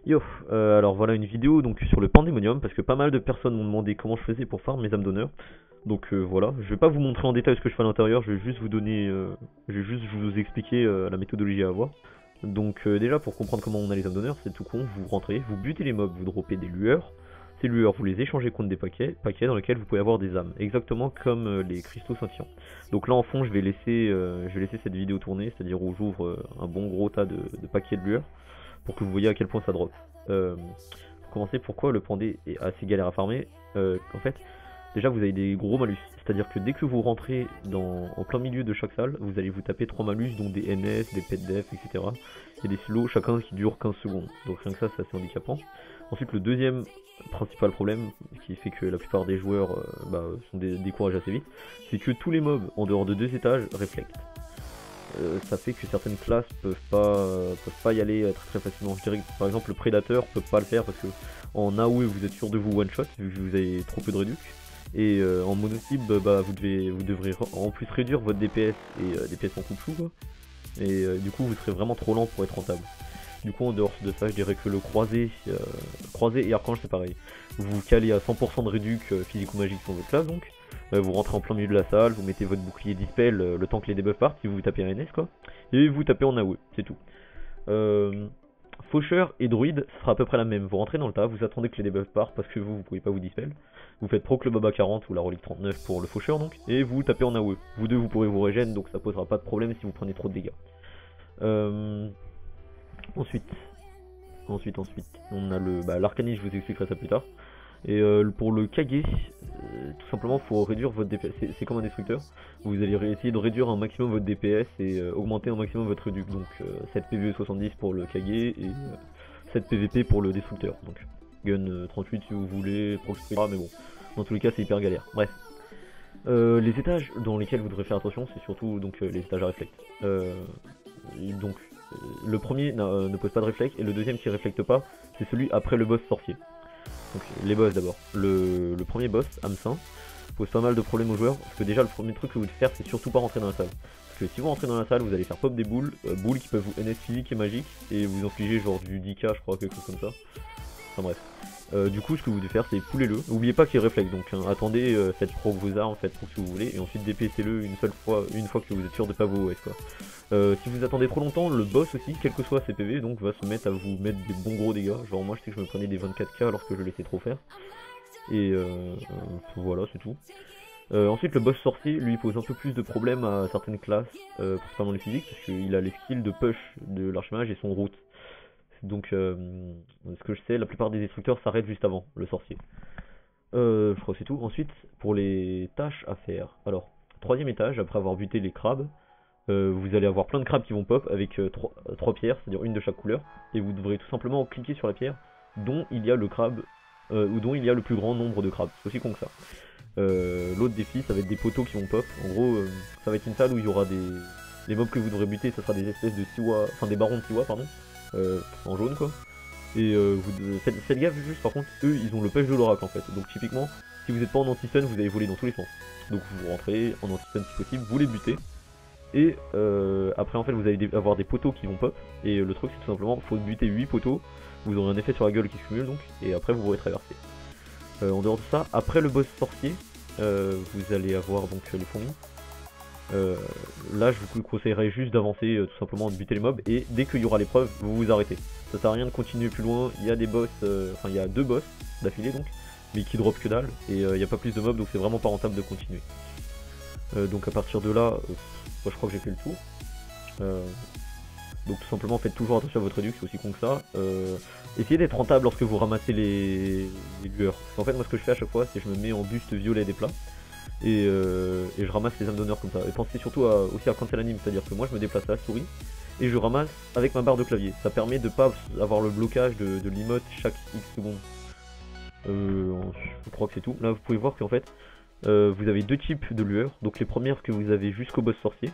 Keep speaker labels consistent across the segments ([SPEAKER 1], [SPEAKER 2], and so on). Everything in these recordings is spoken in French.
[SPEAKER 1] Yo, alors voilà une vidéo donc sur le Pandémonium parce que pas mal de personnes m'ont demandé comment je faisais pour farm mes âmes d'honneur. Donc voilà, je vais pas vous montrer en détail ce que je fais à l'intérieur, je vais juste vous donner, je vais juste vous expliquer la méthodologie à avoir. Donc déjà pour comprendre comment on a les âmes d'honneur, c'est tout con, vous rentrez, vous butez les mobs, vous droppez des lueurs. Ces lueurs, vous les échangez contre des paquets dans lesquels vous pouvez avoir des âmes, exactement comme les cristaux scintillants. Donc là en fond je vais laisser cette vidéo tourner, c'est-à-dire où j'ouvre un bon gros tas de paquets de lueurs pour que vous voyez à quel point ça drop. Pour commencer, pourquoi le pandé est assez galère à farmer? En fait, déjà vous avez des gros malus, c'est-à-dire que dès que vous rentrez en plein milieu de chaque salle, vous allez vous taper 3 malus, dont des NS, des pet def, etc. Et des slows, chacun qui dure 15 secondes, donc rien que ça c'est assez handicapant. Ensuite le deuxième principal problème, qui fait que la plupart des joueurs sont découragés assez vite, c'est que tous les mobs en dehors de 2 étages réflectent. Ça fait que certaines classes peuvent pas y aller très facilement. Je dirais que par exemple le prédateur peut pas le faire parce que en AOE vous êtes sûr de vous one shot vu que vous avez trop peu de réduc. Et en monotype vous devrez en plus réduire votre DPS et DPS en coupe chou quoi. Et du coup vous serez vraiment trop lent pour être rentable. Du coup en dehors de ça je dirais que le croisé et archange c'est pareil. Vous vous calez à 100% de réduc physique ou magique sur votre classe donc. Vous rentrez en plein milieu de la salle, vous mettez votre bouclier dispel le temps que les debuffs partent, si vous tapez un NS quoi, et vous tapez en AOE, c'est tout. Faucheur et druide, ce sera à peu près la même. Vous rentrez dans le tas, vous attendez que les debuffs partent parce que vous pouvez pas vous dispel. Vous faites proc le baba 40 ou la relique 39 pour le faucheur donc, et vous tapez en AOE. Vous deux vous pourrez vous régénérer donc ça posera pas de problème si vous prenez trop de dégâts. Ensuite, on a l'arcaniste, je vous expliquerai ça plus tard. Et pour le Kage, tout simplement faut réduire votre DPS, c'est comme un destructeur. Vous allez essayer de réduire un maximum votre DPS et augmenter un maximum votre réduc. Donc 7 PvE 70 pour le Kage et 7 PvP pour le destructeur. Donc gun 38 si vous voulez, proc mais bon, dans tous les cas c'est hyper galère. Bref. Les étages dans lesquels vous devrez faire attention, c'est surtout donc les étages à réflect. Le premier ne pose pas de réflexe et le deuxième qui réflecte pas, c'est celui après le boss sorcier. Donc les boss d'abord. Le premier boss, Hamsin, pose pas mal de problèmes aux joueurs, parce que déjà le premier truc que vous devez faire c'est surtout pas rentrer dans la salle. Parce que si vous rentrez dans la salle vous allez faire pop des boules, boules qui peuvent vous NS physique et magique, et vous infliger genre du 10k je crois, quelque chose comme ça. Enfin bref. Du coup ce que vous devez faire c'est pouler-le, n'oubliez pas qu'il réflexe, donc attendez, faites proc vos armes, faites proc ce que vous voulez, et ensuite DPS-le une fois que vous êtes sûr de pas vos OS quoi. Si vous attendez trop longtemps, le boss aussi, quel que soit ses PV, donc va se mettre à vous mettre des bons gros dégâts. Genre moi je sais que je me prenais des 24k alors que je laissais trop faire. Et voilà, c'est tout. Ensuite le boss sorcier, lui pose un peu plus de problèmes à certaines classes, principalement les physiques, parce qu'il a les skills de push de l'archimage et son route. Donc ce que je sais, la plupart des destructeurs s'arrêtent juste avant, le sorcier. Je crois que c'est tout. Ensuite, pour les tâches à faire. Alors, troisième étage, après avoir buté les crabes, vous allez avoir plein de crabes qui vont pop avec 3 pierres, c'est-à-dire une de chaque couleur, et vous devrez tout simplement cliquer sur la pierre dont il y a le crabe, ou dont il y a le plus grand nombre de crabes, c'est aussi con que ça. L'autre défi, ça va être des poteaux qui vont pop, en gros ça va être une salle où il y aura les mobs que vous devrez buter, ça sera des espèces de siwa, enfin des barons de siwa pardon, en jaune quoi, et faites gaffe juste par contre, eux ils ont le pêche de l'oracle en fait, donc typiquement si vous n'êtes pas en anti-stun vous allez voler dans tous les sens, donc vous rentrez en anti-stun si possible, vous les butez. Et après en fait vous allez avoir des poteaux qui vont pop. Et le truc c'est tout simplement faut buter 8 poteaux. Vous aurez un effet sur la gueule qui se cumule donc. Et après vous pourrez traverser. En dehors de ça, après le boss sorcier, vous allez avoir donc les fourmis. Là je vous conseillerais juste d'avancer tout simplement de buter les mobs. Et dès qu'il y aura l'épreuve vous vous arrêtez. Ça sert à rien de continuer plus loin. Il y a des boss, enfin il y a 2 boss d'affilée donc. Mais qui drop que dalle. Et il n'y a pas plus de mobs donc c'est vraiment pas rentable de continuer. Donc à partir de là, moi je crois que j'ai fait le tour. Donc tout simplement faites toujours attention à votre réduc, c'est aussi con que ça. Essayez d'être rentable lorsque vous ramassez les lueurs. En fait moi ce que je fais à chaque fois c'est que je me mets en buste violet des plats. Et je ramasse les âmes d'honneur comme ça. Et pensez surtout aussi à cancel anime, c'est à dire que moi je me déplace à la souris. Et je ramasse avec ma barre de clavier. Ça permet de pas avoir le blocage de l'emote chaque X secondes. Je crois que c'est tout. Là vous pouvez voir qu'en fait vous avez 2 types de lueurs, donc les premières que vous avez jusqu'au boss sorcier,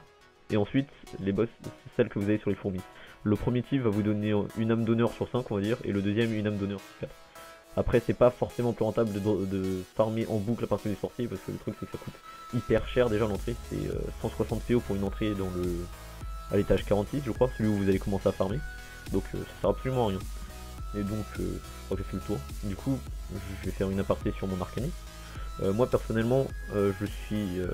[SPEAKER 1] et ensuite les boss, celles que vous avez sur les fourmis. Le premier type va vous donner une âme d'honneur sur 5 on va dire, et le deuxième une âme d'honneur sur 4. Après c'est pas forcément plus rentable de farmer en boucle à partir des sorciers, parce que le truc c'est que ça coûte hyper cher déjà l'entrée, c'est 160 PO pour une entrée à l'étage 46 je crois, celui où vous allez commencer à farmer, donc ça sert absolument à rien. Et donc je crois que j'ai fait le tour. Du coup je vais faire une aparté sur mon arcaniste. Moi personnellement j'ai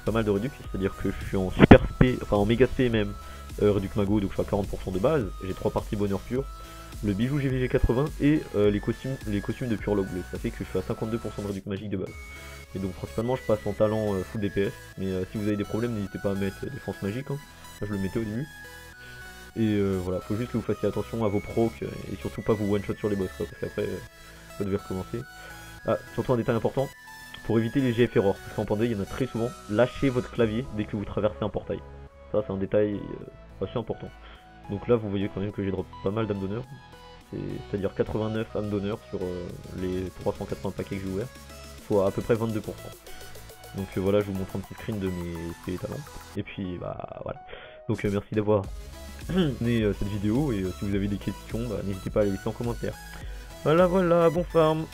[SPEAKER 1] pas mal de réduc, c'est-à-dire que je suis en super spé, enfin en méga spé même, réduc mago, donc je suis à 40% de base, j'ai 3 parties bonheur pur, le bijou GVG 80 et les costumes de pure log bleu, ça fait que je suis à 52% de réduc magique de base. Et donc principalement je passe en talent full DPS, mais si vous avez des problèmes n'hésitez pas à mettre défense magique, hein. Là, je le mettais au début. Et voilà, faut juste que vous fassiez attention à vos procs et surtout pas vous one shot sur les boss quoi, parce qu'après ça devait recommencer. Ah, surtout un détail important, pour éviter les GF errors, parce qu'en Pandé il y en a très souvent, lâchez votre clavier dès que vous traversez un portail. Ça c'est un détail assez important. Donc là vous voyez quand même que j'ai drop pas mal d'âmes d'honneur, c'est-à-dire 89 âmes d'honneur sur les 380 paquets que j'ai ouverts, soit à peu près 22%. Donc voilà, je vous montre un petit screen de mes talents. Et puis bah voilà. Donc merci d'avoir aimé cette vidéo, et si vous avez des questions, bah, n'hésitez pas à les laisser en commentaire. Voilà, bon farm.